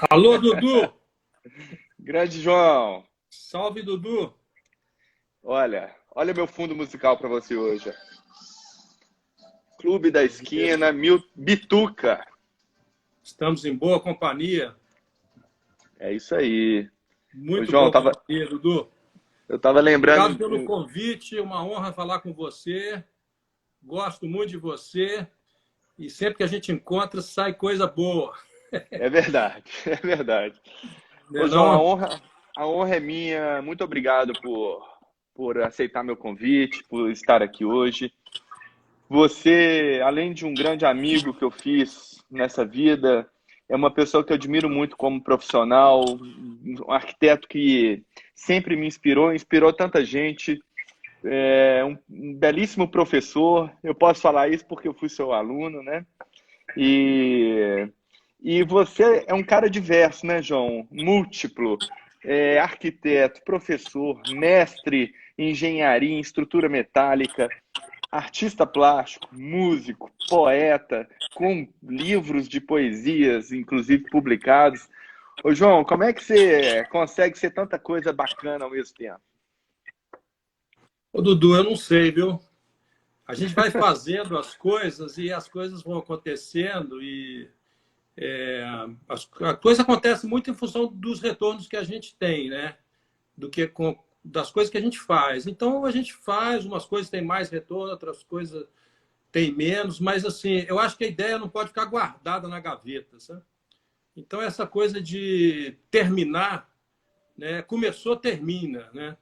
Alô, Dudu! Grande João, Salve, Dudu! olha meu fundo musical para você hoje. Clube da Beleza. Esquina, Bituca. Estamos em boa companhia, É isso aí. Ô, muito João, boa companhia, Dudu. eu tava Obrigado lembrando. pelo convite, uma honra falar com você. Gosto muito de você e sempre que a gente encontra sai coisa boa, É verdade, é verdade. né Ô, João, não? a honra é minha. Muito obrigado por aceitar meu convite, por estar aqui hoje. Você, além de um grande amigo que eu fiz nessa vida, é uma pessoa que eu admiro muito como profissional, um arquiteto que sempre me inspirou, inspirou tanta gente, é um belíssimo professor. Eu posso falar isso porque eu fui seu aluno, né? E, e você é um cara diverso, né, João? Múltiplo, arquiteto, professor, mestre em engenharia, em estrutura metálica, artista plástico, músico, poeta, com livros de poesias, inclusive publicados. Ô, João, como é que você consegue ser tanta coisa bacana ao mesmo tempo? Ô, Dudu, eu não sei, viu? A gente vai fazendo as coisas e as coisas vão acontecendo e a coisa acontece muito em função dos retornos que a gente tem, né? Do que das coisas que a gente faz. Então, a gente faz, umas coisas têm mais retorno, outras coisas têm menos, mas assim, eu acho que a ideia não pode ficar guardada na gaveta, sabe? Então, essa coisa de terminar, né? Começou, termina, né?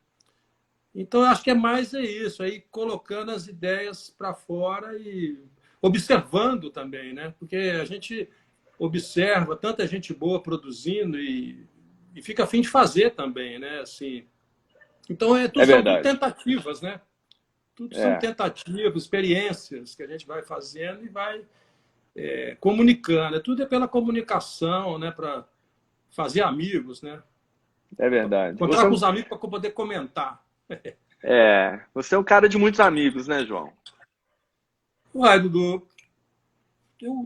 Então, eu acho que é mais isso, aí colocando as ideias para fora e observando também, né? Porque a gente observa tanta gente boa produzindo e fica a fim de fazer também, né? Assim, então, É são tudo verdade. tentativas, né? Tudo são É, tentativas, experiências que a gente vai fazendo e vai comunicando. Tudo é pela comunicação, né? Para fazer amigos, né? é verdade. Encontrar com os amigos para poder comentar. Você é um cara de muitos amigos, né, João? Uai, Dudu,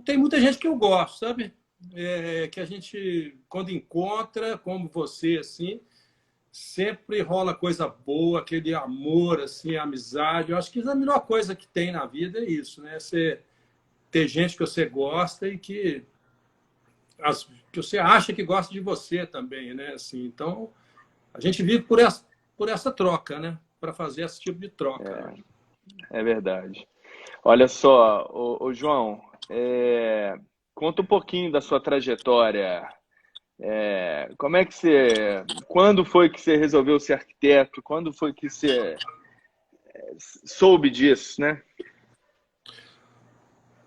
tem muita gente que eu gosto, sabe? Que a gente, quando encontra, como você, assim, sempre rola coisa boa, aquele amor, assim, amizade. Eu acho que a melhor coisa que tem na vida é isso, né? Você ter gente que você gosta e que você acha que gosta de você também, né? Assim, então, a gente vive por essa troca, né? Para fazer esse tipo de troca, né? É verdade. Olha só, ô João, conta um pouquinho da sua trajetória. Como é que quando foi que você resolveu ser arquiteto? Quando foi que você soube disso, né?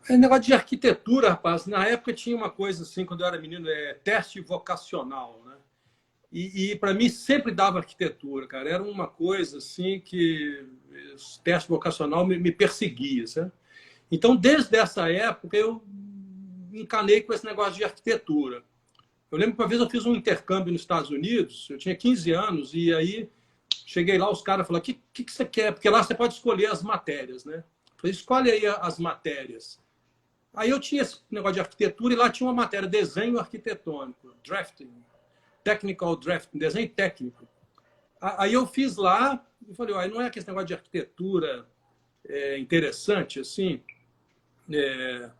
É negócio de arquitetura, rapaz. Na época tinha uma coisa assim, quando eu era menino, teste vocacional, né? E para mim sempre dava arquitetura, cara. Era uma coisa assim que esse teste vocacional me perseguia, sabe? Então, desde essa época, eu me encanei com esse negócio de arquitetura. Eu lembro que uma vez eu fiz um intercâmbio nos Estados Unidos, eu tinha 15 anos, e aí cheguei lá, os caras falaram: o que você quer? Porque lá você pode escolher as matérias, né? Eu falei: escolhe aí as matérias. Aí eu tinha esse negócio de arquitetura e lá tinha uma matéria, desenho arquitetônico, drafting, technical drafting, desenho técnico. Aí eu fiz lá e falei: ó, não é que esse negócio de arquitetura interessante, assim? É,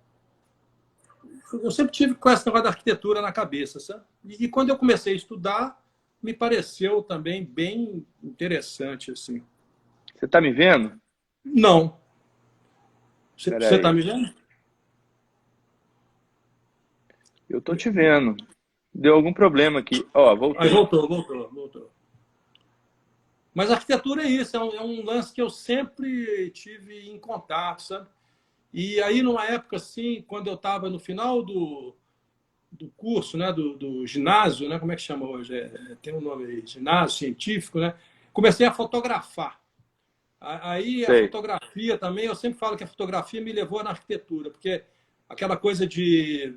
eu sempre tive com esse negócio da arquitetura na cabeça, sabe? E quando eu comecei a estudar, me pareceu também bem interessante, assim. Você está me vendo? Não. Espera Você está aí. me vendo? Eu tô te vendo. Deu algum problema aqui. Ó, Aí voltei. voltou. Mas a arquitetura é isso, é um lance que eu sempre tive em contato, sabe? E aí, numa época assim, quando eu estava no final do curso, né, do ginásio, né, como é que chama hoje? Tem um nome aí, ginásio científico, né? Comecei a fotografar. Aí a Sei. fotografia também, eu sempre falo que a fotografia me levou na arquitetura, porque aquela coisa de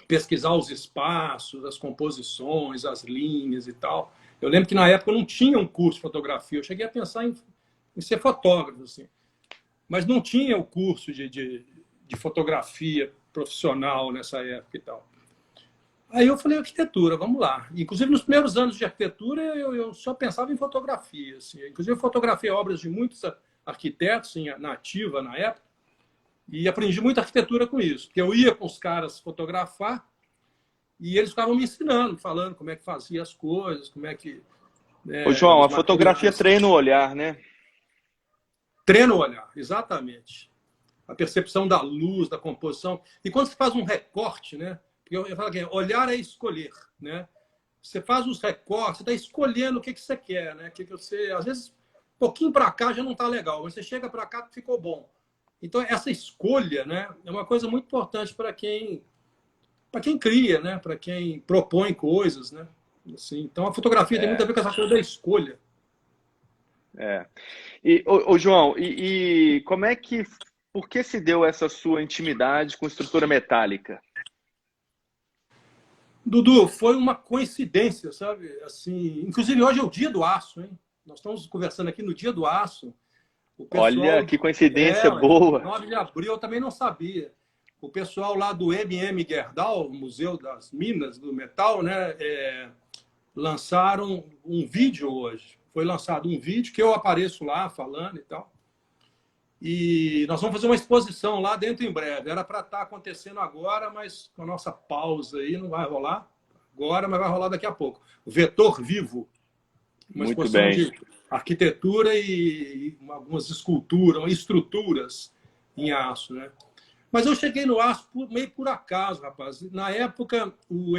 pesquisar os espaços, as composições, as linhas e tal. Eu lembro que na época eu não tinha um curso de fotografia, eu cheguei a pensar em ser fotógrafo, assim, mas não tinha o curso de fotografia profissional nessa época e tal. Aí eu falei, arquitetura, vamos lá. Inclusive, nos primeiros anos de arquitetura, eu só pensava em fotografia. Assim. Inclusive, eu fotografei obras de muitos arquitetos na ativa, na época, e aprendi muita arquitetura com isso. Porque eu ia com os caras fotografar e eles ficavam me ensinando, falando como é que fazia as coisas, como é que... Ô, João, os a fotografia materiais. treina o olhar, né? Treina o olhar, exatamente. A percepção da luz, da composição. E quando você faz um recorte, né? Eu falo que olhar é escolher, né? Você faz os recortes, você está escolhendo o que você quer, né? Que você, às vezes, um pouquinho para cá já não está legal, mas você chega para cá ficou bom. Então essa escolha, né? É uma coisa muito importante para quem cria, né? Para quem propõe coisas, né? Assim, então a fotografia tem muito a ver com essa coisa da escolha. É. E, João, como é que, por que se deu essa sua intimidade com estrutura metálica? Dudu, foi uma coincidência, sabe? Assim, inclusive hoje é o dia do aço, hein? Nós estamos conversando aqui no dia do aço. O Olha, pessoal, que coincidência boa. 9 de abril, eu também não sabia. O pessoal lá do MM Gerdau, Museu das Minas do Metal, né? Lançaram um vídeo hoje. Foi lançado um vídeo que eu apareço lá falando e tal. E nós vamos fazer uma exposição lá dentro em breve. Era para estar acontecendo agora, mas com a nossa pausa aí não vai rolar agora, mas vai rolar daqui a pouco. O Vetor Vivo, uma Muito exposição bem. de arquitetura e algumas esculturas, estruturas em aço, né? Mas eu cheguei no aço meio por acaso, rapaz. Na época, o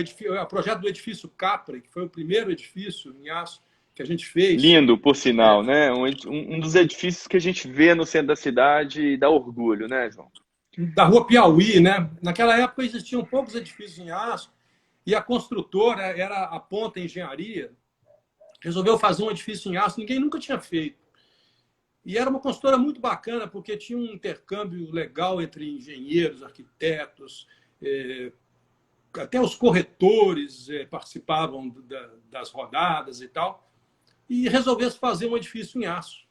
projeto do edifício Capri, que foi o primeiro edifício em aço que a gente fez. Lindo, por sinal, né? Um dos edifícios que a gente vê no centro da cidade e dá orgulho, né, João? Da Rua Piauí, né? Naquela época existiam poucos edifícios em aço e a construtora era a Ponta Engenharia. Resolveu fazer um edifício em aço, ninguém nunca tinha feito. E era uma construtora muito bacana, porque tinha um intercâmbio legal entre engenheiros, arquitetos, até os corretores participavam das rodadas e tal, e resolveu fazer um edifício em aço.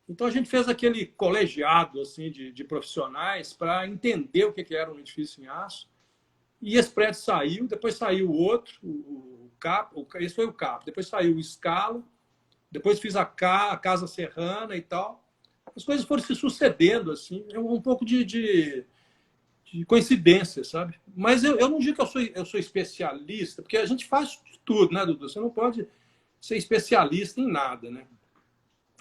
Então a gente fez aquele colegiado assim, de profissionais para entender o que era um edifício em aço. E esse prédio saiu, depois saiu o outro, esse foi o CAP, depois saiu o Scala, depois fiz a Casa Serrana e tal. As coisas foram se sucedendo, assim, é um pouco de coincidência, sabe? Mas eu não digo que eu sou especialista, porque a gente faz tudo, né, Dudu? Você não pode ser especialista em nada, né?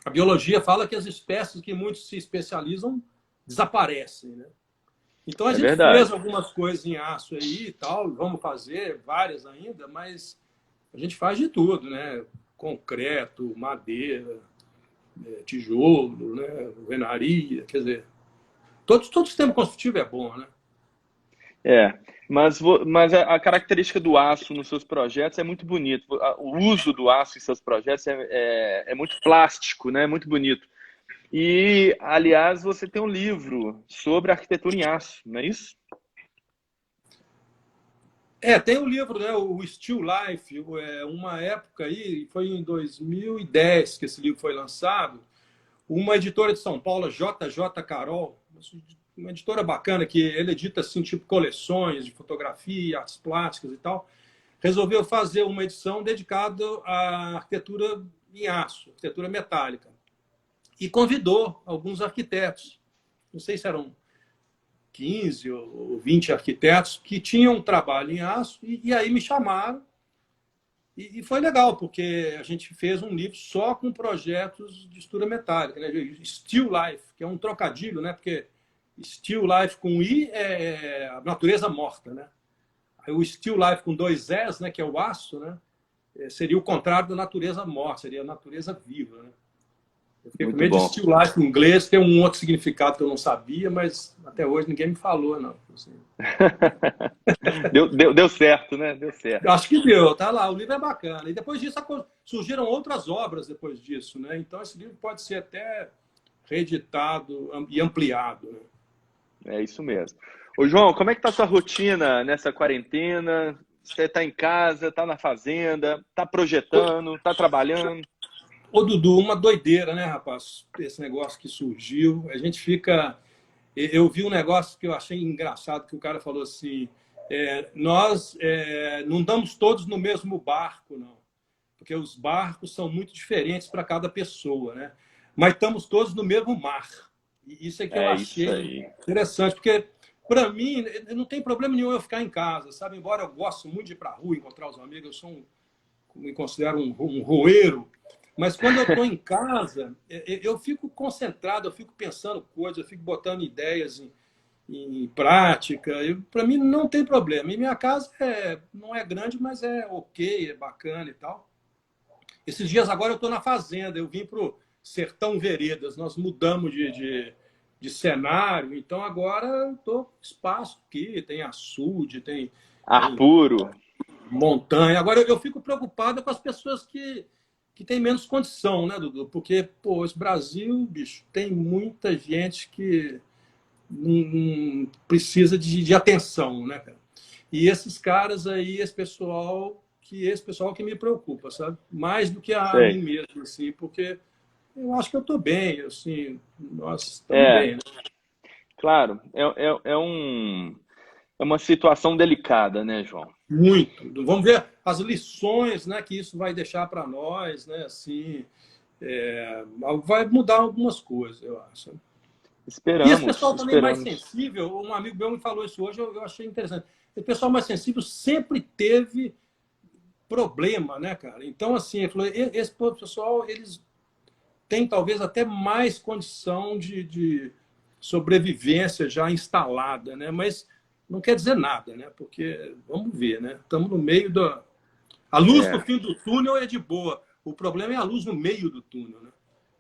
A biologia fala que as espécies que muitos se especializam desaparecem, né? Então a É gente verdade. fez algumas coisas em aço aí e tal, vamos fazer várias ainda, mas a gente faz de tudo, né? Concreto, madeira, tijolo, né? Alvenaria, quer dizer, todo sistema construtivo é bom, né? Mas a característica do aço nos seus projetos é muito bonito. O uso do aço em seus projetos é muito plástico, né? Muito bonito. E, aliás, você tem um livro sobre arquitetura em aço, não é isso? Tem um livro, né? O Still Life, uma época aí, foi em 2010 que esse livro foi lançado. Uma editora de São Paulo, JJ Carol, uma editora bacana que ele edita assim, tipo coleções de fotografia, artes plásticas e tal, resolveu fazer uma edição dedicada à arquitetura em aço, arquitetura metálica. E convidou alguns arquitetos, não sei se eram 15 ou 20 arquitetos, que tinham um trabalho em aço, e aí me chamaram. E foi legal, porque a gente fez um livro só com projetos de estrutura metálica, né? Still Life, que é um trocadilho, né? Porque Still Life com I é a natureza morta, né? Aí o Still Life com 2 S, né? Que é o aço, né? Seria o contrário da natureza morta, seria a natureza viva, né? Eu fiquei com Muito medo de bom. Still Life em inglês, tem um outro significado que eu não sabia, mas até hoje ninguém me falou, não. Assim. Deu certo, né? Deu certo. Acho que deu, tá lá, o livro é bacana. E depois disso surgiram outras obras depois disso, né? Então esse livro pode ser até reeditado e ampliado. Né? É isso mesmo. Ô, João, como é que tá a sua rotina nessa quarentena? Você está em casa, está na fazenda, está projetando, está trabalhando? Ô, Dudu, uma doideira, né, rapaz? Esse negócio que surgiu. A gente fica... Eu vi um negócio que eu achei engraçado, que o cara falou assim, Nós não estamos todos no mesmo barco, não, porque os barcos são muito diferentes para cada pessoa, né? Mas estamos todos no mesmo mar. E isso é que eu É isso achei aí. interessante, porque para mim não tem problema nenhum eu ficar em casa, sabe? Embora eu goste muito de ir para a rua, encontrar os amigos, eu sou me considero um roeiro, mas quando eu estou em casa, eu fico concentrado, eu fico pensando coisas, eu fico botando ideias em prática. Para mim não tem problema. E minha casa não é grande, mas é ok, é bacana e tal. Esses dias agora eu estou na fazenda, eu vim para o Sertão Veredas, nós mudamos de cenário, então agora estou com espaço aqui, tem açude, Ar tem puro. montanha. Agora eu fico preocupado com as pessoas que têm menos condição, né, Dudu? Porque, pô, esse Brasil, bicho, tem muita gente que não precisa de atenção, né, cara? E esses caras aí, esse pessoal que me preocupa, sabe? Mais do que a mim Sei. mesmo, assim, porque eu acho que eu estou bem, assim, nós estamos É, bem, né? claro, é uma situação delicada, né, João? Muito. Vamos ver as lições, né, que isso vai deixar para nós, né, assim, vai mudar algumas coisas, eu acho. E esse Esperamos, pessoal também mais esperamos. sensível, um amigo meu me falou isso hoje, eu achei interessante. O pessoal mais sensível sempre teve problema, né, cara? Então, assim, ele falou, esse pessoal, eles têm talvez até mais condição de sobrevivência já instalada, né? Mas não quer dizer nada, né? Porque, vamos ver, né? Estamos no meio da... A luz no É, fim do túnel é de boa. O problema é a luz no meio do túnel, né?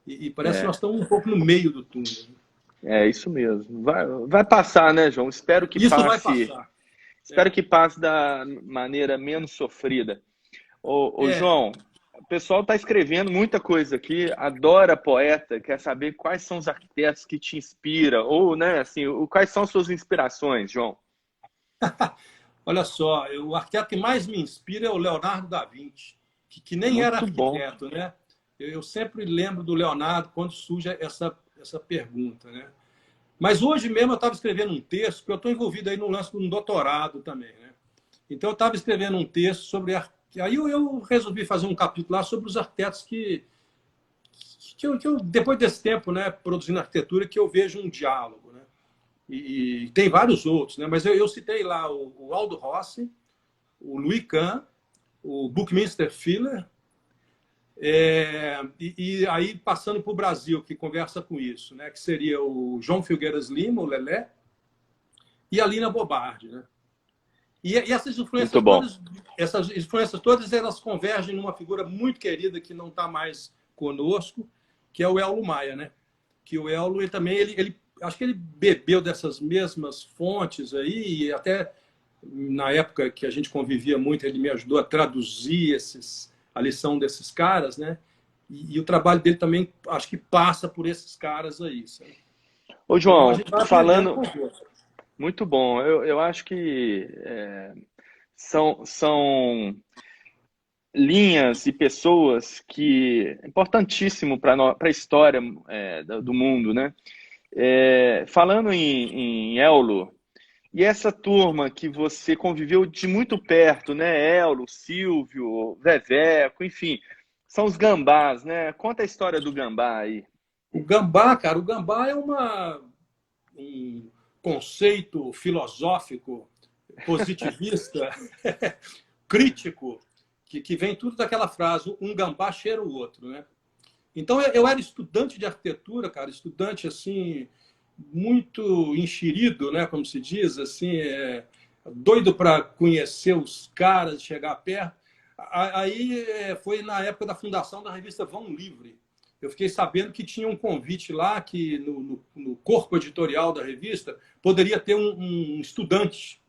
E parece que nós é, estamos um pouco no meio do túnel. Né? é isso mesmo. Vai passar, né, João? Espero que Isso vai passe. passar. Espero É, que passe da maneira menos sofrida. Ô é, João, o pessoal está escrevendo muita coisa aqui, adora poeta, quer saber quais são os arquitetos que te inspiram, ou, né, assim, quais são as suas inspirações, João? olha só, o arquiteto que mais me inspira é o Leonardo da Vinci, que nem era Muito bom. arquiteto, né? Eu sempre lembro do Leonardo quando surge essa pergunta, né? Mas hoje mesmo eu estava escrevendo um texto, porque eu estou envolvido aí no lance de um doutorado também, né? Então eu estava escrevendo um texto sobre... Aí eu resolvi fazer um capítulo lá sobre os arquitetos depois desse tempo, né, produzindo arquitetura, que eu vejo um diálogo, né? E tem vários outros, né? Mas eu citei lá o Aldo Rossi, o Louis Kahn, o Buckminster Fuller, e aí passando para o Brasil, que conversa com isso, né? Que seria o João Filgueiras Lima, o Lelé, e a Lina Bobardi, né? E Muito bom. essas influências todas, elas convergem numa figura muito querida que não está mais conosco, que é o Ello Maia, né? Que o Ello ele também acho que ele bebeu dessas mesmas fontes aí e até na época que a gente convivia muito ele me ajudou a traduzir a lição desses caras, né? E o trabalho dele também acho que passa por esses caras aí, sabe? Ô, Então a João, gente vai aprendendo falando, com os outros. muito bom, eu acho que são linhas e pessoas que é importantíssimo para a história do mundo, né? Falando em Ello, e essa turma que você conviveu de muito perto, né? Ello, Silvio, Veveco, enfim, são os gambás, né? Conta a história do gambá aí. O gambá, cara, o gambá é um conceito filosófico positivista, crítico, que vem tudo daquela frase, um gambá cheira o outro, né? Então eu era estudante de arquitetura, cara, estudante assim muito enxerido, né, como se diz, assim, doido para conhecer os caras, chegar perto. Aí foi na época da fundação da revista Vão Livre. Eu fiquei sabendo que tinha um convite lá que no corpo editorial da revista poderia ter um estudante.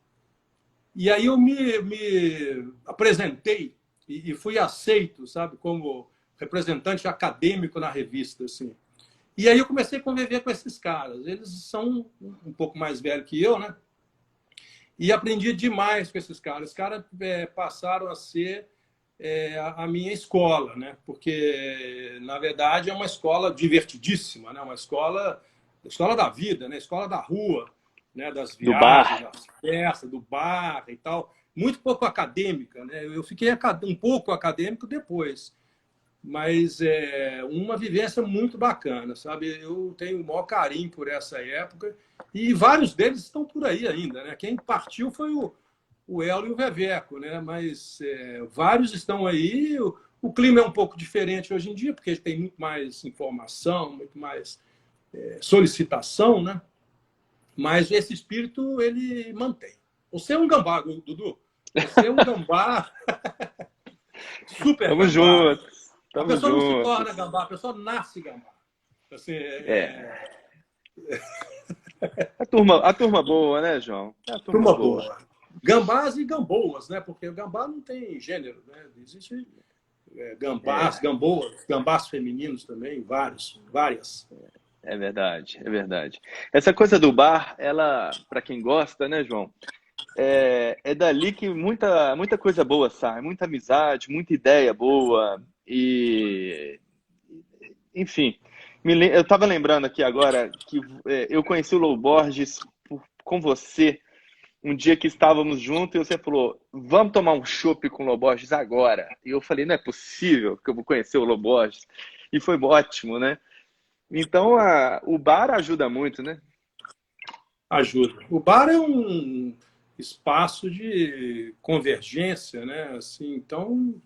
E aí eu me apresentei e fui aceito, sabe, como representante acadêmico na revista, assim. E aí eu comecei a conviver com esses caras. Eles são um pouco mais velhos que eu, né? E aprendi demais com esses caras. Os caras passaram a ser a minha escola, né? Porque, na verdade, é uma escola divertidíssima, né? Uma escola da vida, né? Escola da rua. né, das Do viagens, bar. das festas, do bar e tal. Muito pouco acadêmica, né? Eu fiquei um pouco acadêmico depois, mas é uma vivência muito bacana, sabe? Eu tenho o maior carinho por essa época e vários deles estão por aí ainda, né? Quem partiu foi o Elo e o Veveco, né? Mas vários estão aí. O clima é um pouco diferente hoje em dia, porque tem muito mais informação, muito mais solicitação, né? Mas esse espírito ele mantém. Você é um gambá, Dudu. Você é um gambá, super Tamo gambá. juntos. A Tamo pessoa não se torna juntos. gambá, a pessoa nasce gambá. Assim, É. A turma boa, né, João? É a turma turma boa. boa. Gambás e gamboas, né? Porque o gambá não tem gênero, né? Existe gambás, É, gamboas, gambás femininos também, várias. é verdade, é verdade. Essa coisa do bar, ela, para quem gosta, né, João? É dali que muita coisa boa sai, muita amizade, muita ideia boa e, enfim, eu estava lembrando aqui agora que eu conheci o Lô Borges com você um dia que estávamos juntos e você falou, vamos tomar um chopp com o Lô Borges agora. E eu falei, não é possível que eu vou conhecer o Lô Borges. E foi ótimo, né? Então, o bar ajuda muito, né? Ajuda. O bar é um espaço de convergência, né? Assim, então,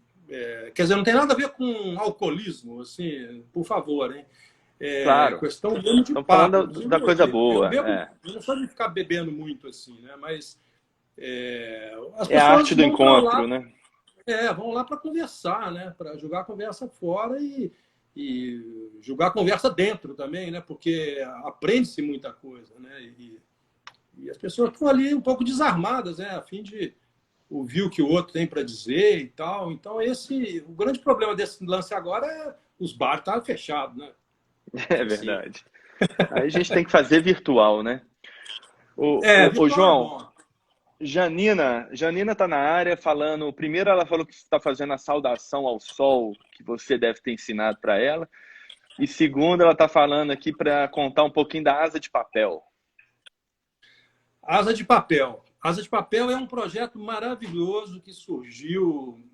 quer dizer, não tem nada a ver com alcoolismo, assim, por favor, hein? É Claro, questão mesmo de estamos papo. falando Inclusive, da coisa eu boa. bebo, eu não sou de ficar bebendo muito assim, né? Mas as É a arte pessoas do vão para encontro, lá, né? vão lá para conversar, né? Para jogar a conversa fora e jogar a conversa dentro também, né? Porque aprende-se muita coisa, né? E as pessoas estão ali um pouco desarmadas, né? A fim de ouvir o que o outro tem para dizer e tal. Então, o grande problema desse lance agora é os bares estarem fechados, né? É Assim, verdade. Aí a gente tem que fazer virtual, né? Ô, virtual é João, bom. Janina tá na área falando. Primeiro, ela falou que você está fazendo a saudação ao sol, que você deve ter ensinado para ela. E segundo, ela tá falando aqui para contar um pouquinho da asa de papel. Asa de Papel. Asa de Papel é um projeto maravilhoso que surgiu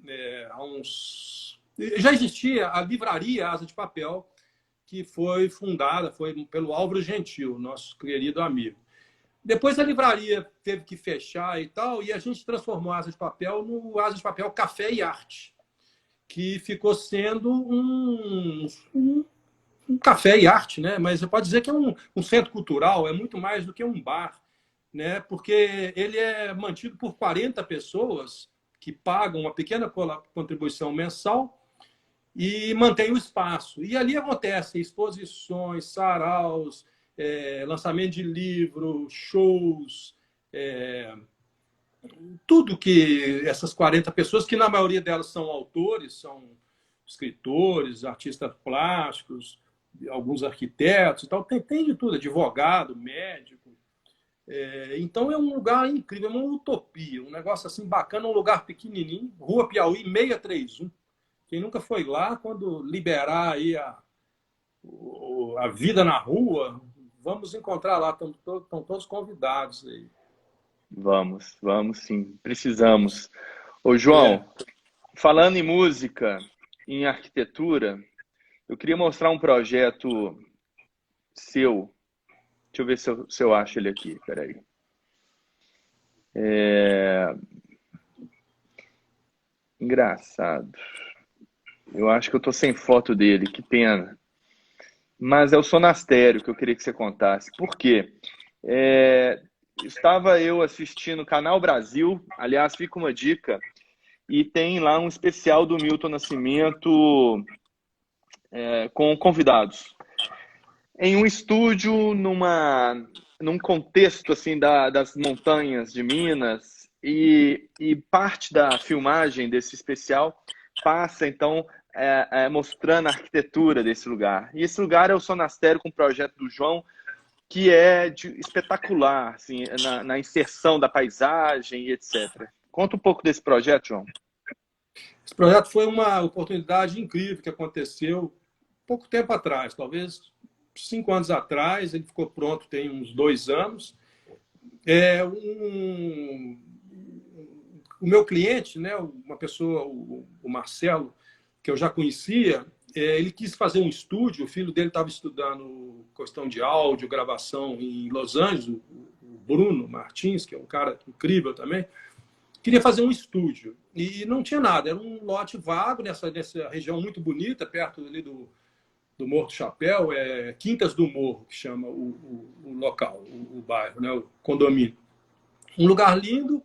há uns. Já existia a livraria Asa de Papel, que foi fundada pelo Álvaro Gentil, nosso querido amigo. Depois a livraria teve que fechar e tal, e a gente transformou a Asa de Papel no Asa de Papel Café e Arte, que ficou sendo um café e arte, né? Mas você pode dizer que é um centro cultural, é muito mais do que um bar, né? Porque ele é mantido por 40 pessoas que pagam uma pequena contribuição mensal e mantém o espaço. E ali acontecem exposições, saraus, lançamento de livro, shows, tudo que essas 40 pessoas, que na maioria delas são autores, são escritores, artistas plásticos, alguns arquitetos e tal, tem de tudo, advogado, médico. Então é um lugar incrível, é uma utopia, um negócio assim bacana, um lugar pequenininho, Rua Piauí 631. Quem nunca foi lá, quando liberar aí a vida na rua, vamos encontrar lá, estão todos convidados aí. Vamos sim, precisamos. Ô, É. João, falando em música, em arquitetura, eu queria mostrar um projeto seu. Deixa eu ver se eu acho ele aqui, peraí. Engraçado. Eu acho que eu tô sem foto dele, que pena. Mas é o Sonastério que eu queria que você contasse. Por quê? Estava eu assistindo o Canal Brasil, aliás, fica uma dica, e tem lá um especial do Milton Nascimento com convidados. Em um estúdio, num contexto assim das montanhas de Minas, e parte da filmagem desse especial passa, então, mostrando a arquitetura desse lugar. E esse lugar é o Sonastério com o projeto do João, que é espetacular, assim, na inserção da paisagem e etc. Conta um pouco desse projeto, João. Esse projeto foi uma oportunidade incrível que aconteceu pouco tempo atrás, talvez 5 anos atrás. Ele ficou pronto tem uns 2 anos. É, o meu cliente, né, uma pessoa, o Marcelo, que eu já conhecia, ele quis fazer um estúdio, o filho dele estava estudando questão de áudio, gravação em Los Angeles, o Bruno Martins, que é um cara incrível também, queria fazer um estúdio. E não tinha nada, era um lote vago nessa região muito bonita, perto ali do Morro do Chapéu, Quintas do Morro, que chama o local, o bairro, né, o condomínio. Um lugar lindo.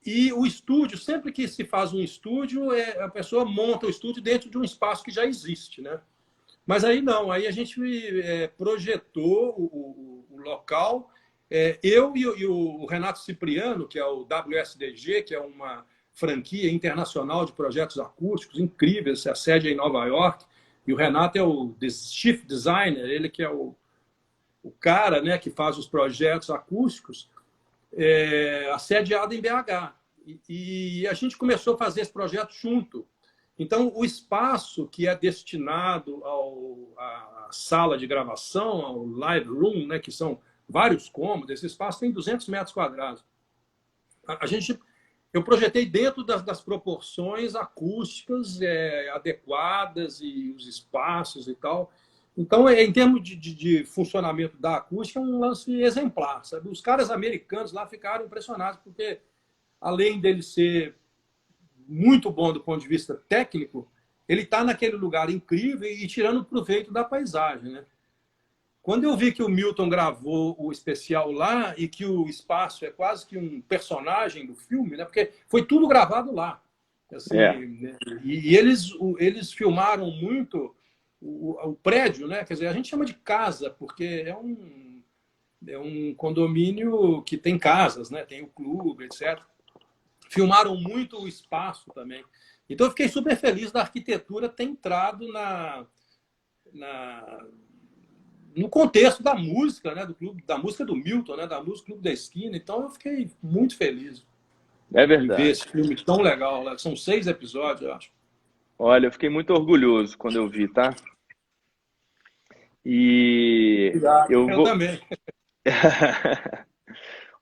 E o estúdio, sempre que se faz um estúdio, a pessoa monta o estúdio dentro de um espaço que já existe, né? Mas aí não, aí a gente projetou o local. Eu e o Renato Cipriano, que é o WSDG, que é uma franquia internacional de projetos acústicos incríveis, a sede é em Nova York, e o Renato é o chief designer, ele que é o cara, né, que faz os projetos acústicos, assediado em BH. E a gente começou a fazer esse projeto junto. Então, o espaço que é destinado à sala de gravação, ao live room, né, que são vários cômodos, esse espaço tem 200 metros quadrados. Eu projetei dentro das proporções acústicas adequadas e os espaços e tal. Então, em termos de funcionamento da acústica, é um lance exemplar. Sabe? Os caras americanos lá ficaram impressionados, porque, além dele ser muito bom do ponto de vista técnico, ele está naquele lugar incrível e tirando proveito da paisagem. Né? Quando eu vi que o Milton gravou o especial lá e que o espaço é quase que um personagem do filme, né? Porque foi tudo gravado lá. Assim, né? E eles filmaram muito o prédio, né? Quer dizer, a gente chama de casa, porque é um condomínio que tem casas, né? Tem o clube, etc. Filmaram muito o espaço também. Então, eu fiquei super feliz da arquitetura ter entrado no contexto da música, né? Do clube, da música do Milton, né? Da música do Clube da Esquina. Então, eu fiquei muito feliz É em ver verdade. esse filme tão legal. Né? São 6 episódios, eu acho. Olha, eu fiquei muito orgulhoso quando eu vi, tá? E Obrigado. eu Eu vou. também.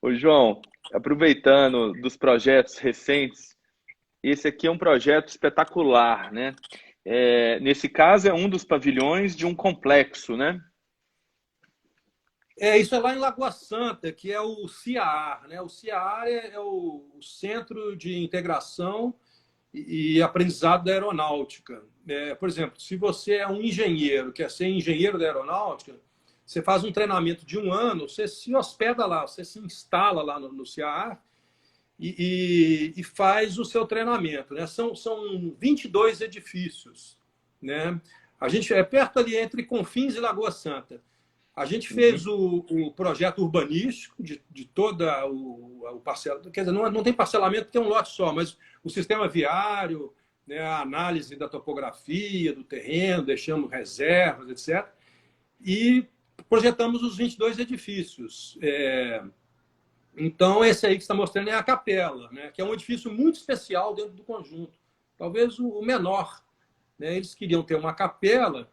Ô, João, aproveitando dos projetos recentes, esse aqui é um projeto espetacular, né? Nesse caso, é um dos pavilhões de um complexo, né? Isso é lá em Lagoa Santa, que é o CIAR. Né? O CIAR é o Centro de Integração e Aprendizado da Aeronáutica. Por exemplo, se você é um engenheiro, quer ser engenheiro da aeronáutica, você faz um treinamento de 1 ano, você se hospeda lá, você se instala lá no CIAR e faz o seu treinamento. Né? São 22 edifícios. Né? A gente é perto ali entre Confins e Lagoa Santa. A gente fez o projeto urbanístico de toda o parcela. Quer dizer, não tem parcelamento porque é um lote só, mas o sistema viário, né, a análise da topografia, do terreno, deixamos reservas, etc. E projetamos os 22 edifícios. Então, esse aí que está mostrando é a capela, né, que é um edifício muito especial dentro do conjunto. Talvez o menor. Né? Eles queriam ter uma capela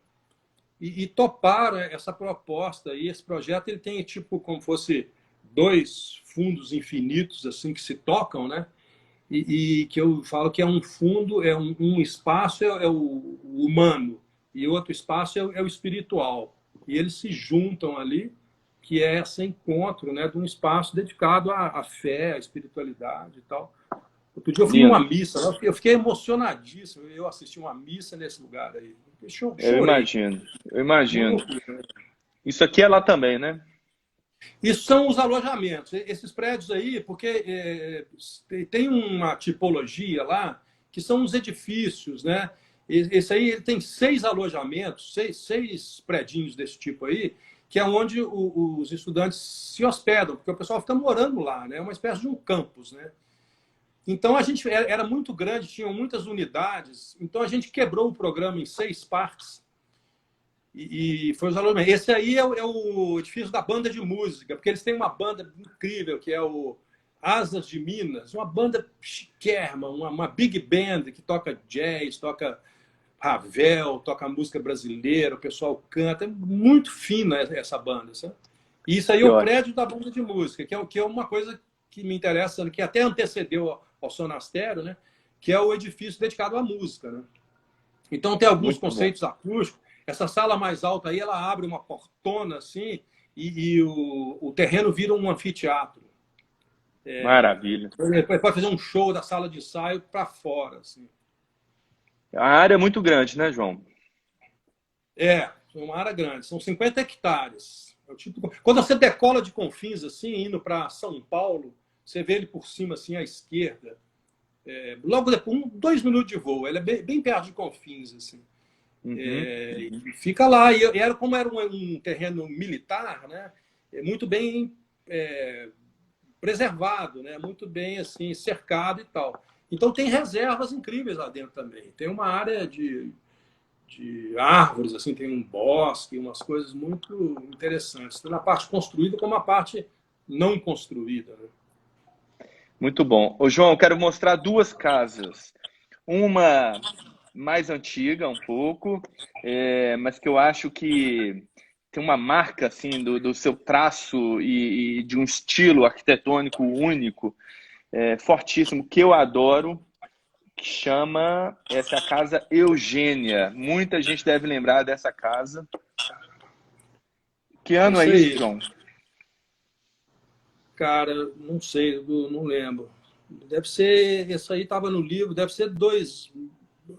e toparam essa proposta. E esse projeto ele tem tipo como fosse 2 fundos infinitos assim que se tocam, né? E que eu falo que é um fundo, um espaço é o humano e outro espaço é o espiritual. E eles se juntam ali, que é esse encontro, né, de um espaço dedicado à fé, à espiritualidade e tal. Outro dia eu fui numa Lindo. missa, eu fiquei emocionadíssimo. Eu assisti uma missa nesse lugar aí. Eu Chorei. imagino. Eu Uma imagino. loucura. Isso aqui é lá também, né? Isso são os alojamentos. Esses prédios aí, porque tem uma tipologia lá, que são os edifícios, né? Esse aí ele tem 6 alojamentos, seis predinhos desse tipo aí, que é onde os estudantes se hospedam, porque o pessoal fica morando lá, né? É uma espécie de um campus, né? Então a gente era muito grande, tinham muitas unidades, então a gente quebrou o programa em 6 partes. E foi os alunos. Esse aí é o edifício da banda de música, porque eles têm uma banda incrível, que é o Asas de Minas, uma banda chiquérrima, uma big band que toca jazz, toca Ravel, toca música brasileira, o pessoal canta. É muito fina essa banda, sabe? E isso aí é Que o ótimo. prédio da banda de música, que é uma coisa que me interessa, que até antecedeu ao Sonastério, né? Que é o edifício dedicado à música, né? Então tem alguns Muito bom. conceitos acústicos. Essa sala mais alta aí, ela abre uma portona assim e o terreno vira um anfiteatro. Maravilha. Pode fazer um show da sala de ensaio para fora, assim. A área é muito grande, né, João? É uma área grande, são 50 hectares. É o tipo... Quando você decola de Confins, assim, indo para São Paulo, você vê ele por cima, assim, à esquerda. Logo depois, 2 minutos de voo. Ele é bem perto de Confins, assim. Uhum. E fica lá. E era, como era um terreno militar, né? Muito bem preservado, né? Muito bem assim cercado e tal. Então tem reservas incríveis lá dentro também. Tem uma área de árvores, assim, tem um bosque, umas coisas muito interessantes, tanto na parte construída como a parte não construída. Né? Muito bom. Ô, João, eu quero mostrar duas casas. Uma mais antiga, um pouco, mas que eu acho que tem uma marca assim do seu traço e de um estilo arquitetônico único, fortíssimo, que eu adoro, que chama essa casa Eugênia. Muita gente deve lembrar dessa casa. Que É ano é isso isso, aí. João? Cara, não sei, não lembro. Deve ser, isso aí estava no livro, deve ser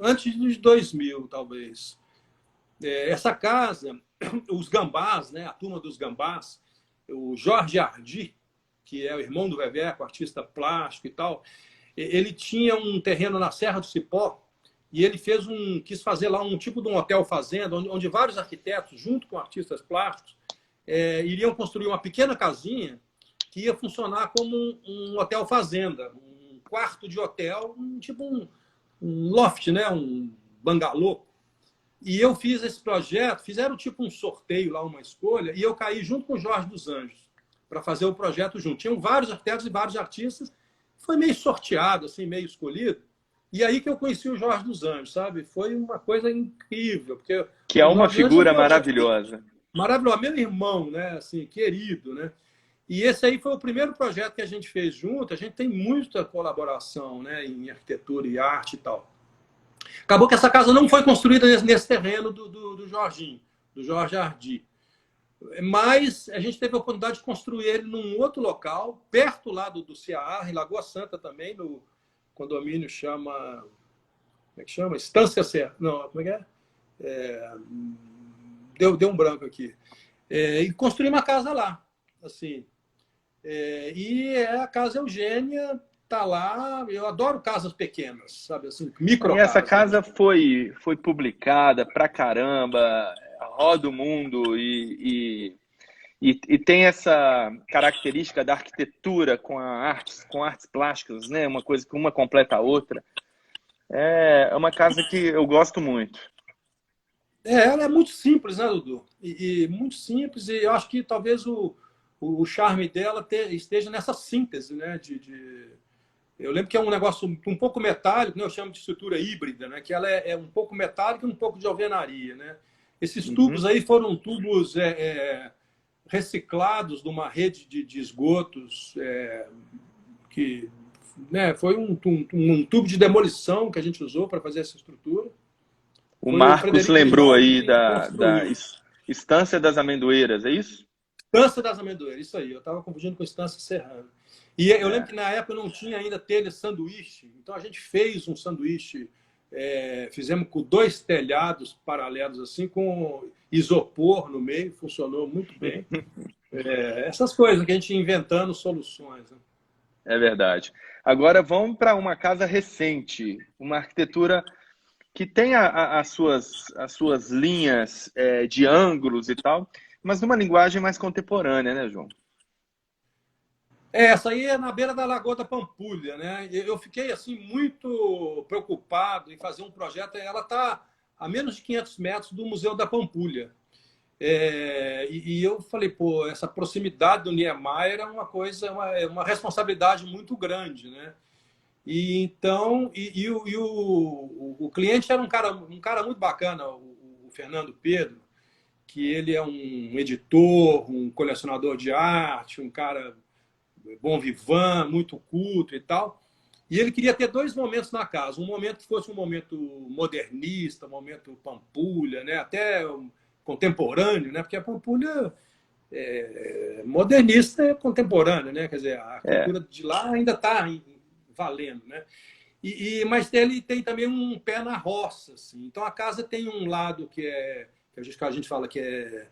antes de 2000, talvez. Essa casa, os Gambás, né, a turma dos Gambás, o Jorge Ardi, que é o irmão do Veveco, artista plástico e tal, ele tinha um terreno na Serra do Cipó e ele quis fazer lá um tipo de um hotel fazenda, onde vários arquitetos, junto com artistas plásticos, iriam construir uma pequena casinha que ia funcionar como um hotel fazenda, um quarto de hotel, tipo um loft, né, um bangalô. E eu fiz esse projeto, fizeram tipo um sorteio lá, uma escolha, e eu caí junto com o Jorge dos Anjos para fazer o projeto junto. Tinham vários arquitetos e vários artistas, foi meio sorteado, assim, meio escolhido. E aí que eu conheci o Jorge dos Anjos, sabe? Foi uma coisa incrível, porque Que é o uma Jorge dos Anjos é um figura projeto maravilhosa. maravilhoso, meu irmão, né? Assim, querido, né? E esse aí foi o primeiro projeto que a gente fez junto. A gente tem muita colaboração, né, em arquitetura e arte e tal. Acabou que essa casa não foi construída nesse terreno do Jorginho, do Jorge Ardi. Mas a gente teve a oportunidade de construir ele num outro local, perto lá do Ceará, em Lagoa Santa também, no condomínio chama. Como é que chama? Estância Serra. Não, como é que é? Deu um branco aqui. E construí uma casa lá. Assim. E a Casa Eugênia tá lá. Eu adoro casas pequenas, sabe? Assim, E essa microcasas. casa foi publicada pra caramba, roda o mundo e tem essa característica da arquitetura com artes plásticas, né? Uma coisa que uma completa a outra. É uma casa que eu gosto muito. Ela é muito simples, né, Dudu? E muito simples, e eu acho que talvez o charme dela esteja nessa síntese, né? Eu lembro que é um negócio um pouco metálico, né? Eu chamo de estrutura híbrida, né? Que ela é um pouco metálica e um pouco de alvenaria, né? Esses tubos Uhum. aí foram tubos reciclados de uma rede de esgotos que né, foi um tubo de demolição que a gente usou para fazer essa estrutura. O Foi o Marcos Frederico lembrou Minoli aí que da construiu. Estância das Amendoeiras, é isso? Estância das Amendoeiras, isso aí. Eu estava confundindo com Estância Serrana. E eu lembro É. que na época não tinha ainda telha sanduíche. Então a gente fez um sanduíche, fizemos com 2 telhados paralelos, assim, com isopor no meio, funcionou muito bem. Essas coisas que a gente ia inventando soluções. Né? É verdade. Agora vamos para uma casa recente, uma arquitetura que tem as suas linhas de ângulos e tal, mas numa linguagem mais contemporânea, né, João? Essa aí é na beira da Lagoa da Pampulha, né? Eu fiquei assim muito preocupado em fazer um projeto. Ela está a menos de 500 metros do Museu da Pampulha. E eu falei, pô, essa proximidade do Niemeyer é uma coisa, uma responsabilidade muito grande, né? E então, o cliente era um cara muito bacana, o Fernando Pedro, que ele é um editor, um colecionador de arte, um cara bom vivant, muito culto e tal. E ele queria ter dois momentos na casa. Um momento que fosse um momento modernista, um momento Pampulha, né? Até contemporâneo, né? Porque a Pampulha modernista é contemporânea, né? Quer dizer, a É, cultura de lá ainda está valendo, né? Mas ele tem também um pé na roça, assim. Então a casa tem um lado que a gente fala que é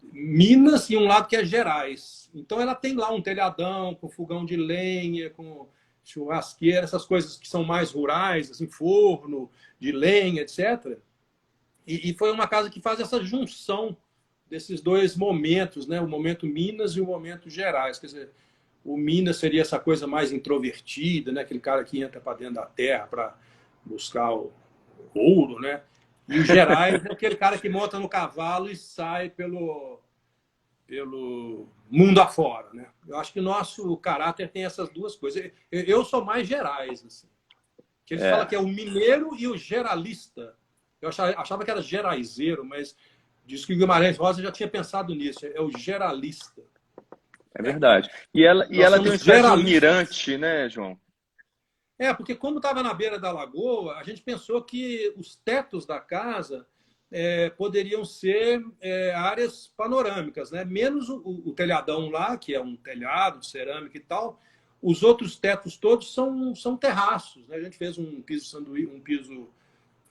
Minas e um lado que é Gerais. Então ela tem lá um telhadão com fogão de lenha, com churrasqueira, essas coisas que são mais rurais, assim, forno de lenha, etc. E foi uma casa que faz essa junção desses dois momentos, né? O momento Minas e o momento Gerais. Quer dizer, o Minas seria essa coisa mais introvertida, né? Aquele cara que entra para dentro da terra para buscar o ouro, né? E o Gerais é aquele cara que monta no cavalo e sai pelo mundo afora, né? Eu acho que o nosso caráter tem essas duas coisas. Eu sou mais Gerais, assim. Que eles falam é, que é o mineiro e o geralista. Eu achava que era geraizeiro, mas diz que o Guimarães Rosa já tinha pensado nisso. É o geralista. é Né? verdade. E Nós ela tem uma somos espécie de um geralistas. mirante, né, João? Porque como estava na beira da lagoa, a gente pensou que os tetos da casa poderiam ser áreas panorâmicas, né? Menos o telhadão lá, que é um telhado de cerâmica e tal. Os outros tetos todos são terraços, né? A gente fez um piso sanduíche, um piso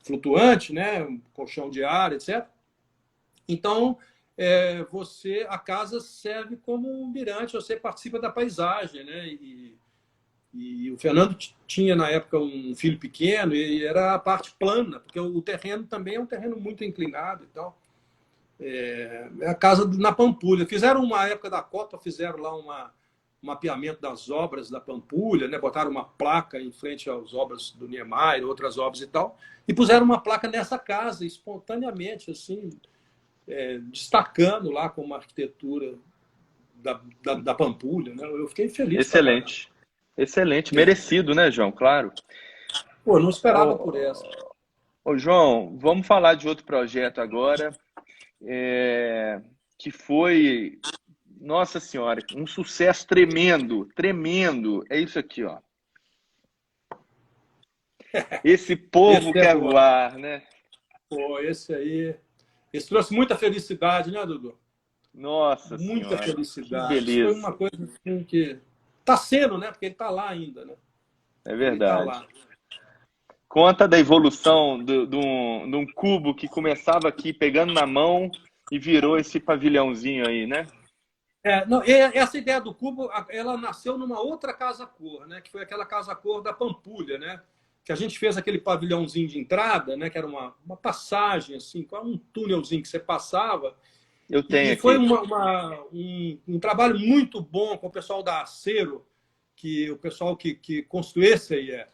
flutuante, né? Um colchão de ar, etc. Então, a casa serve como um mirante, você participa da paisagem, né? E o Fernando tinha, na época, um filho pequeno e era a parte plana, porque o terreno também é um terreno muito inclinado e tal. É a casa na Pampulha. Fizeram uma época da Copa, fizeram lá um mapeamento das obras da Pampulha, né? Botaram uma placa em frente às obras do Niemeyer, outras obras e tal, e puseram uma placa nessa casa, espontaneamente, assim, destacando lá como uma arquitetura da Pampulha. Né? Eu fiquei feliz pra caramba. Excelente. Excelente. Merecido, né, João? Claro. Pô, não esperava por essa. Ô, ô, João, vamos falar de outro projeto agora, que foi, nossa senhora, um sucesso tremendo, tremendo. É isso aqui, ó. Esse povo Esse é quer bom. voar, né? Pô, esse aí. Esse trouxe muita felicidade, né, Dudu? Nossa Muita senhora, que felicidade. Isso foi uma beleza. coisa assim que. Está sendo, né? Porque ele está lá ainda, né? É Ele está lá. verdade. Conta da evolução de um cubo que começava aqui pegando na mão e virou esse pavilhãozinho aí, né? Não, essa ideia do cubo, ela nasceu numa outra casa-cor, né? Que foi aquela casa-cor da Pampulha, né? Que a gente fez aquele pavilhãozinho de entrada, né? Que era uma passagem, assim, com um túnelzinho que você passava. Eu tenho E foi aqui. um trabalho muito bom com o pessoal da Acero, que o pessoal que construiu esse aí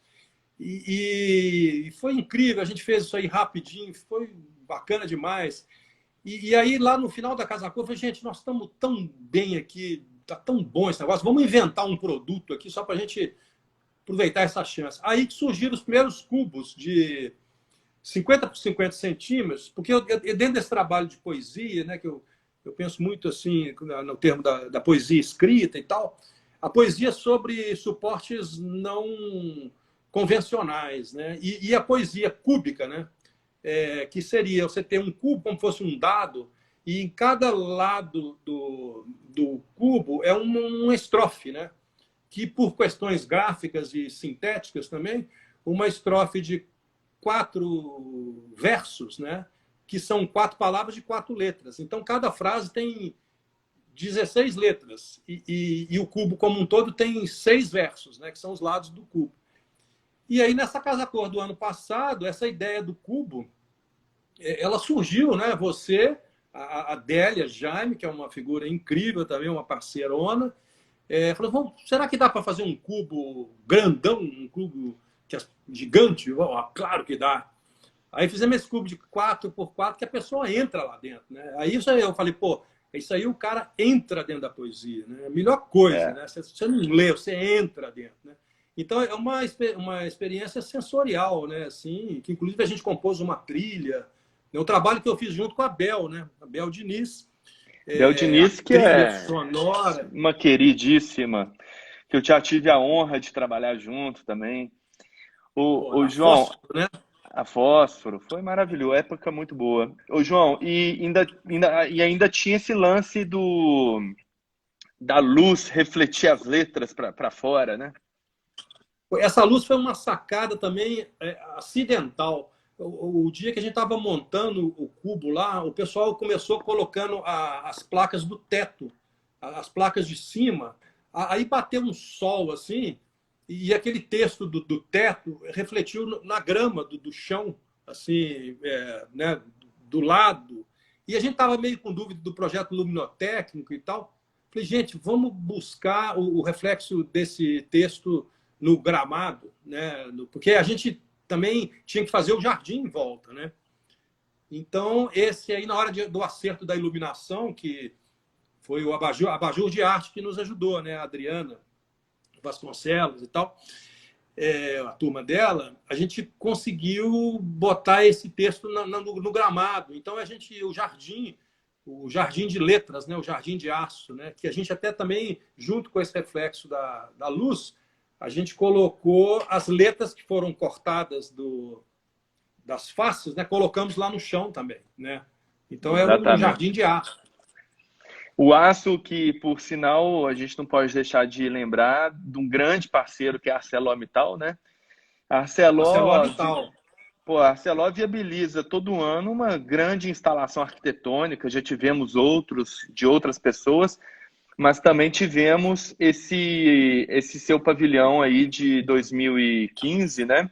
E foi incrível, a gente fez isso aí rapidinho, foi bacana demais. Aí, lá no final da Casa Cor, eu falei, gente, nós estamos tão bem aqui, tá tão bom esse negócio, vamos inventar um produto aqui só para a gente aproveitar essa chance. Aí que surgiram os primeiros cubos de 50 por 50 centímetros, porque dentro desse trabalho de poesia, né, que eu penso muito assim, no termo da poesia escrita e tal, a poesia sobre suportes não convencionais, né? E a poesia cúbica, né? Que seria você ter um cubo como fosse um dado, e em cada lado do cubo é uma estrofe, né? Que por questões gráficas e sintéticas também, uma estrofe de 4 versos, né? Que são 4 palavras de 4 letras. Então, cada frase tem 16 letras. E o cubo como um todo tem 6 versos, né? Que são os lados do cubo. E aí, nessa Casa Cor do ano passado, essa ideia do cubo, ela surgiu, né? Você, a Adélia Jaime, que é uma figura incrível também, uma parceirona, falou, será que dá para fazer um cubo grandão, um cubo que é gigante? Claro que dá. Aí fizemos esse cubo de 4 por 4 que a pessoa entra lá dentro. Né? Aí isso aí eu falei, pô, isso aí o cara entra dentro da poesia. Né? A melhor coisa, É, né? Você não lê, você entra dentro. Né? Então é uma experiência sensorial, né? Assim, que inclusive a gente compôs uma trilha É um trabalho que eu fiz junto com a Bel, né? A Bel Diniz, Bel a Diniz, que trilha é sonora. uma queridíssima, que eu já tive a honra de trabalhar junto também. Pô, O a João, Fósforo, né? a Fósforo, foi maravilhoso, época muito boa. Ô, João, e ainda tinha esse lance da luz refletir as letras para fora, né? Essa luz foi uma sacada também acidental. O dia que a gente estava montando o cubo lá, o pessoal começou colocando as placas do teto, as placas de cima. Aí bateu um sol assim, e aquele texto do teto refletiu na grama do chão, assim, né, do lado. E a gente estava meio com dúvida do projeto luminotécnico e tal. Falei, gente, vamos buscar o reflexo desse texto no gramado, né? Porque a gente também tinha que fazer o jardim em volta, né? Então, esse aí, na hora do acerto da iluminação, que foi o abajur de arte que nos ajudou, né? A Adriana Vasconcelos e tal, a turma dela, a gente conseguiu botar esse texto no gramado. Então, o jardim de letras, né? O jardim de aço, né? Que a gente até também, junto com esse reflexo da luz, a gente colocou as letras que foram cortadas das faces, né? Colocamos lá no chão também, né? Então é um jardim Exatamente. de aço. O aço que, por sinal, a gente não pode deixar de lembrar de um grande parceiro que é a ArcelorMittal, né? A Arcelor, ArcelorMittal. pô, a Arcelor viabiliza todo ano uma grande instalação arquitetônica, já tivemos outros de outras pessoas, mas também tivemos esse seu pavilhão aí de 2015, né?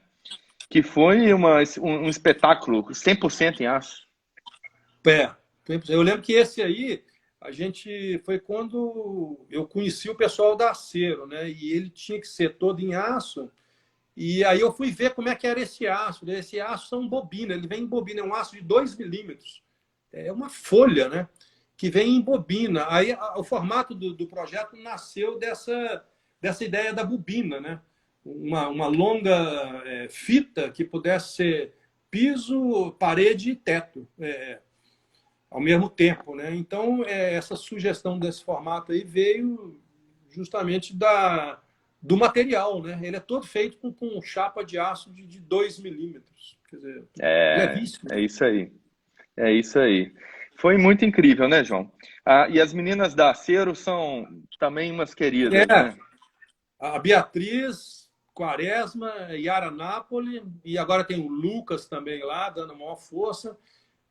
Que foi um espetáculo 100% em aço. É. Eu lembro que esse aí, a gente foi quando eu conheci o pessoal da Acero, né? E ele tinha que ser todo em aço. E aí eu fui ver como é que era esse aço, né? Esse aço são bobina, ele vem em bobina, é um aço de 2 milímetros. É uma folha, né? Que vem em bobina. Aí o formato do projeto nasceu dessa ideia da bobina, né? Uma longa fita que pudesse ser piso, parede e teto ao mesmo tempo, né? Então, essa sugestão desse formato aí veio justamente do material, né? Ele é todo feito com chapa de aço de 2 milímetros. Quer dizer, levíssimo. É isso aí. É isso aí. Foi muito incrível, né, João? Ah, e as meninas da Acero são também umas queridas, É, né? a Beatriz, Quaresma, Yara Napoli, e agora tem o Lucas também lá, dando maior força.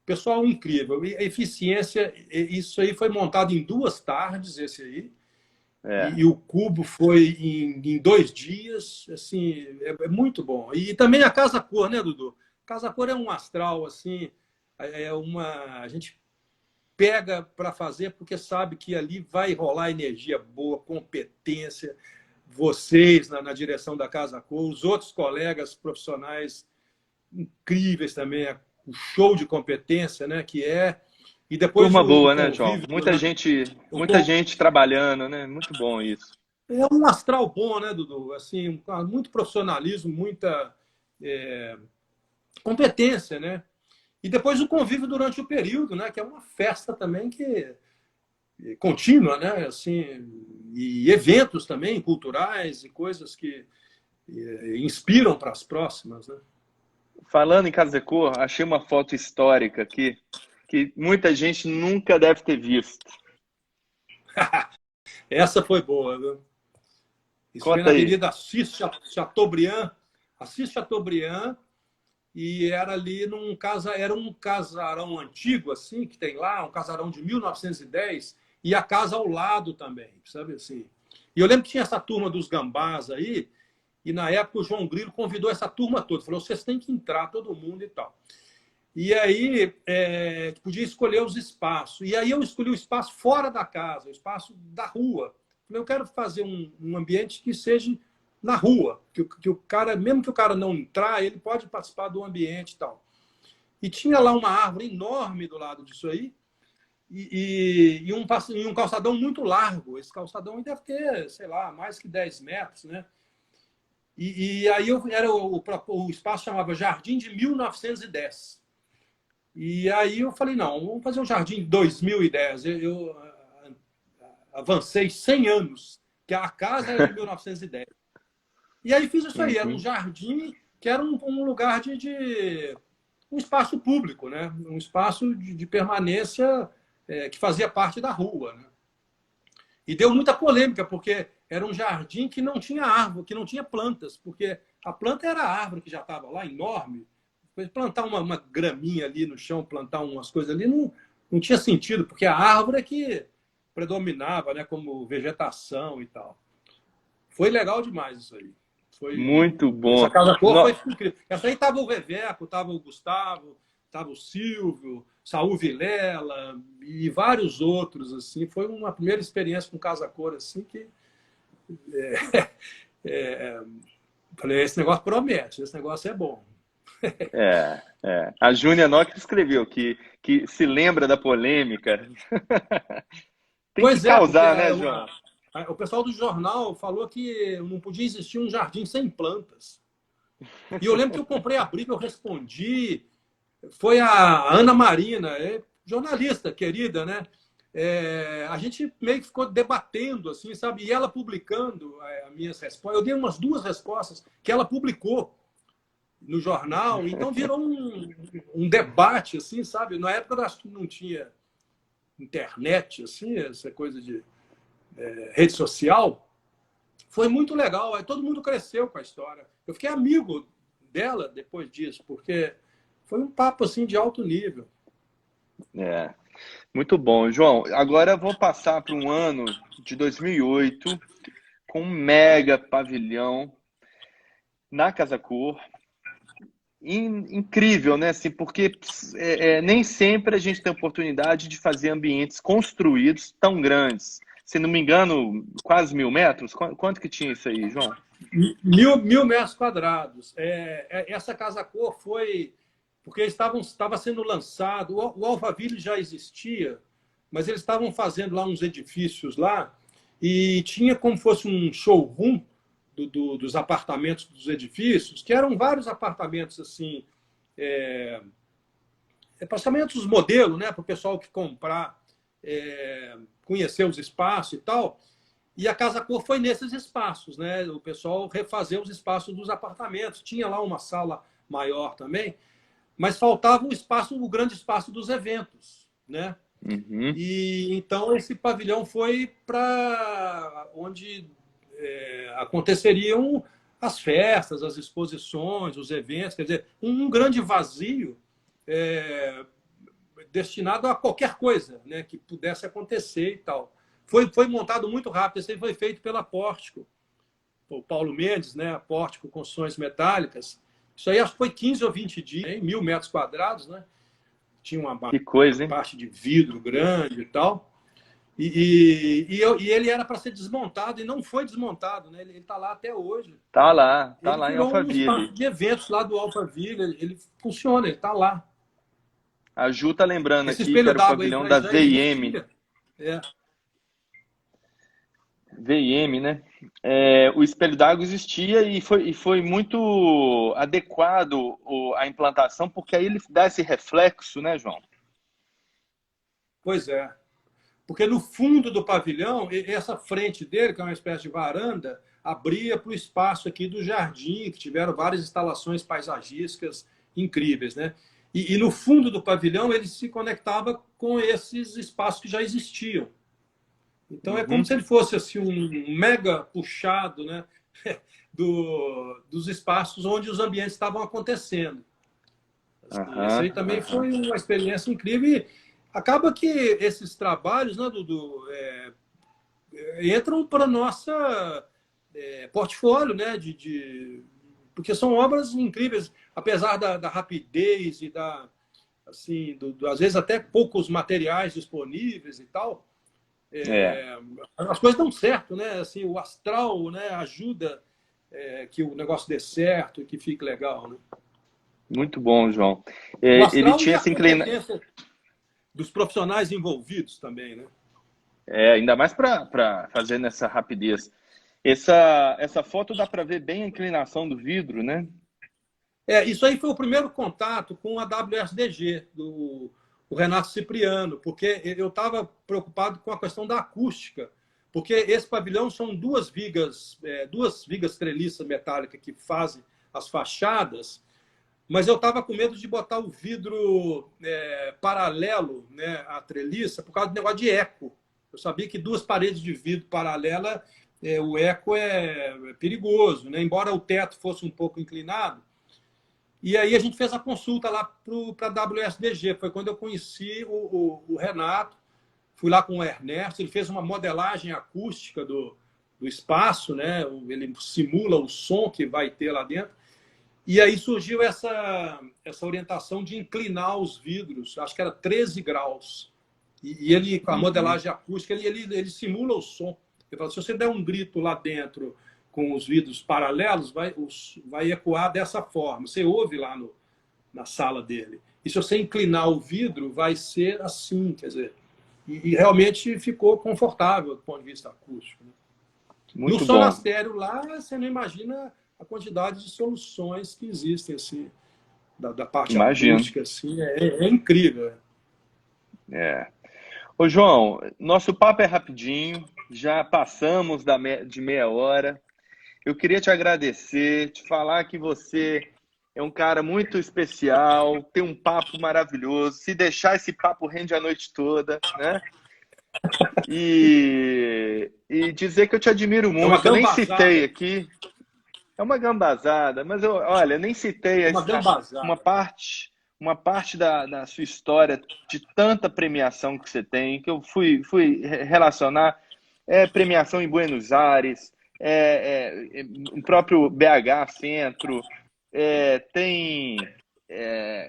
Pessoal incrível. E a eficiência, isso aí foi montado em 2 tardes, esse aí. É. E o cubo foi em 2 dias, assim, é muito bom. E também a Casa Cor, né, Dudu? Casa Cor é um astral, assim, a gente pega para fazer porque sabe que ali vai rolar energia boa, competência, vocês na direção da Casa Cor, os outros colegas profissionais incríveis também, o show de competência, né, que é, e depois Turma o boa, né, João? convívio o Muita gente trabalhando, né? Muito bom isso. É um astral bom, né, Dudu? Assim, muito profissionalismo, muita é, competência, né? E depois o convívio durante o período, né? Que é uma festa também que contínua, né? Assim, e eventos também culturais e coisas que inspiram para as próximas, né? Falando em Casa de Cor, achei uma foto histórica aqui que muita gente nunca deve ter visto. Essa foi boa, viu? Isso foi na Conta aí. Avenida Chateaubriand, Assis Chateaubriand, e era ali era um casarão antigo assim que tem lá, um casarão de 1910 e a casa ao lado também, sabe assim. E eu lembro que tinha essa turma dos gambás aí e na época o João Grilo convidou essa turma toda, falou: vocês têm que entrar todo mundo e tal. E aí podia escolher os espaços. E aí eu escolhi o espaço fora da casa, o espaço da rua. Eu quero fazer um ambiente que seja na rua, que o cara, mesmo que o cara não entrar, ele pode participar do ambiente e tal. E tinha lá uma árvore enorme do lado disso aí, e um calçadão muito largo. Esse calçadão deve ter, sei lá, mais que 10 metros, né? E aí o espaço chamava Jardim de 1910. E aí eu falei, não, vamos fazer um jardim em 2010. Avancei 100 anos, que a casa era de 1910. E aí fiz isso aí, era um Uhum. jardim que era um lugar um espaço público, né? Um espaço de permanência que fazia parte da rua. Né? E deu muita polêmica, porque era um jardim que não tinha árvore, que não tinha plantas, porque a planta era a árvore que já estava lá, enorme. Depois plantar uma graminha ali no chão, plantar umas coisas ali, não tinha sentido, porque a árvore é que predominava, né, como vegetação e tal. Foi legal demais isso aí. Muito Essa bom. casa cor foi No- incrível. Essa aí estava o Veveco, estava o Gustavo, estava o Silvio, Saul Vilela e vários outros. Assim. Foi uma primeira experiência com casa cor assim que é, falei, esse negócio promete, esse negócio é bom. A Júnia Nock escreveu que se lembra da polêmica. Tem que Pois é, porque causar, né, João? o pessoal do jornal falou que não podia existir um jardim sem plantas. E eu lembro que eu comprei a briga, eu respondi. Foi a Ana Marina, jornalista querida, né? A gente meio que ficou debatendo, assim, sabe? E ela publicando as minhas respostas. Eu dei umas duas respostas que ela publicou no jornal, então virou um debate, assim, sabe? Na época eu acho que não tinha internet, assim, essa coisa de rede social. Foi muito legal, aí todo mundo cresceu com a história. Eu fiquei amigo dela depois disso, porque foi um papo assim de alto nível. É, muito bom, João. Agora vou passar para um ano de 2008 com um mega pavilhão na Casa Cor. Incrível, né? Assim, porque nem sempre a gente tem oportunidade de fazer ambientes construídos tão grandes. Se não me engano, quase 1.000 metros. Quanto que tinha isso aí, João? Mil metros quadrados. Essa Casa Cor foi porque estava sendo lançado, o Alphaville já existia, mas eles estavam fazendo lá uns edifícios lá e tinha como fosse um showroom dos apartamentos dos edifícios, que eram vários apartamentos assim, apartamentos modelo, né, para o pessoal que comprar, conhecer os espaços e tal. E a Casa Cor foi nesses espaços, né? O pessoal refazer os espaços dos apartamentos. Tinha lá uma sala maior também, mas faltava o espaço, o grande espaço dos eventos, né? Uhum. E então esse pavilhão foi para onde aconteceriam as festas, as exposições, os eventos, quer dizer, um grande vazio é, destinado a qualquer coisa, né, que pudesse acontecer e tal. Foi montado muito rápido, isso aí foi feito pela Pórtico, o Paulo Mendes, né, a Pórtico Construções Metálicas. Isso aí acho que foi 15 ou 20 dias, hein, 1.000 metros quadrados, né? Tinha uma Que coisa, hein? parte de vidro grande e tal. E ele era para ser desmontado e não foi desmontado, né? Ele está lá até hoje. Tá Ele lá em virou um espaço Alphaville. de eventos lá do Alphaville. Ele funciona, ele está lá. A Ju tá lembrando Esse aqui que espelho era o d'água aí pavilhão da já VIM. existia. É, VIM, né? O espelho d'água existia e foi muito adequado a implantação, porque aí ele dá esse reflexo, né, João? pois é. Porque no fundo do pavilhão, essa frente dele, que é uma espécie de varanda, abria para o espaço aqui do jardim, que tiveram várias instalações paisagísticas incríveis, né? E no fundo do pavilhão ele se conectava com esses espaços que já existiam. Então é como Uhum. se ele fosse assim um mega puxado, né, dos espaços onde os ambientes estavam acontecendo. Assim, esse aí Aham, também aham. foi uma experiência incrível. E acaba que esses trabalhos, né, Dudu, entram para nossa portfólio, né, porque são obras incríveis, apesar da rapidez e assim, às vezes até poucos materiais disponíveis e tal. É, As coisas dão certo, né? Assim, o astral, né, ajuda que o negócio dê certo e que fique legal, né? muito bom, João. O Ele astral e tinha a essa inclinação. competência dos profissionais envolvidos também, né? Ainda mais para fazer nessa rapidez. Essa foto dá para ver bem a inclinação do vidro, né? Isso aí foi o primeiro contato com a WSDG, do Renato Cipriano, porque eu estava preocupado com a questão da acústica, porque esse pavilhão são duas vigas treliças metálicas que fazem as fachadas, mas eu estava com medo de botar o vidro paralelo, né, à treliça, por causa do negócio de eco. Eu sabia que duas paredes de vidro paralela, o eco é perigoso, né? Embora o teto fosse um pouco inclinado. E aí a gente fez a consulta lá para a WSDG. Foi quando eu conheci o Renato. Fui lá com o Ernesto. Ele fez uma modelagem acústica do espaço, né? Ele simula o som que vai ter lá dentro. E aí surgiu essa orientação de inclinar os vidros. Acho que era 13 graus. E ele, com a modelagem acústica, ele simula o som. Ele fala, se você der um grito lá dentro com os vidros paralelos, vai ecoar dessa forma. Você ouve lá na sala dele. E se você inclinar o vidro, vai ser assim, quer dizer. E realmente ficou confortável do ponto de vista acústico. Né? Muito no bom. sonastério lá, você não imagina a quantidade de soluções que existem assim, da parte acústica. Assim, é incrível. Ô, João, nosso papo é rapidinho, já passamos de meia hora. Eu queria te agradecer, te falar que você é um cara muito especial, tem um papo maravilhoso. Se deixar, esse papo rende a noite toda, né? E dizer que eu te admiro muito. Eu nem citei aqui. É uma gambazada, mas olha, nem citei uma parte da sua história, de tanta premiação que você tem, que eu fui relacionar. Premiação em Buenos Aires, o próprio BH Centro, tem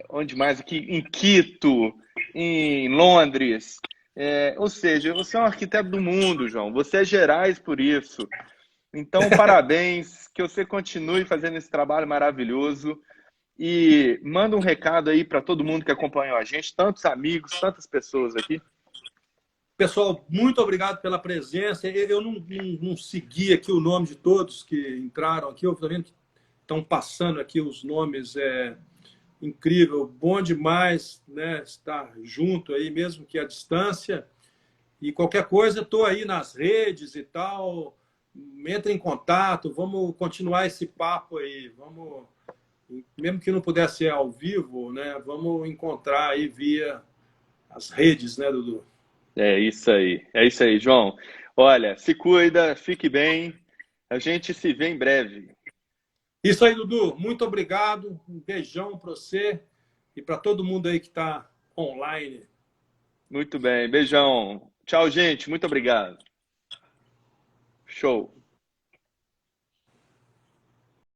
onde mais aqui? Em Quito, em Londres. Ou seja, você é um arquiteto do mundo, João. Você é Gerais por isso. Então, parabéns, que você continue fazendo esse trabalho maravilhoso e manda um recado aí para todo mundo que acompanhou a gente, tantos amigos, tantas pessoas aqui. Pessoal, muito obrigado pela presença. Eu não segui aqui o nome de todos que entraram aqui. Eu estou vendo que estão passando aqui os nomes. Incrível, bom demais, né, estar junto aí, mesmo que à distância. E qualquer coisa, estou aí nas redes e tal. Entra em contato, vamos continuar esse papo aí. Vamos, mesmo que não pudesse ser ao vivo, né, vamos encontrar aí via as redes, né, Dudu? É isso aí, João. Olha, se cuida, fique bem. A gente se vê em breve. Isso aí, Dudu. Muito obrigado. Um beijão para você e para todo mundo aí que está online. Muito bem. Beijão. Tchau, gente. Muito obrigado. Show.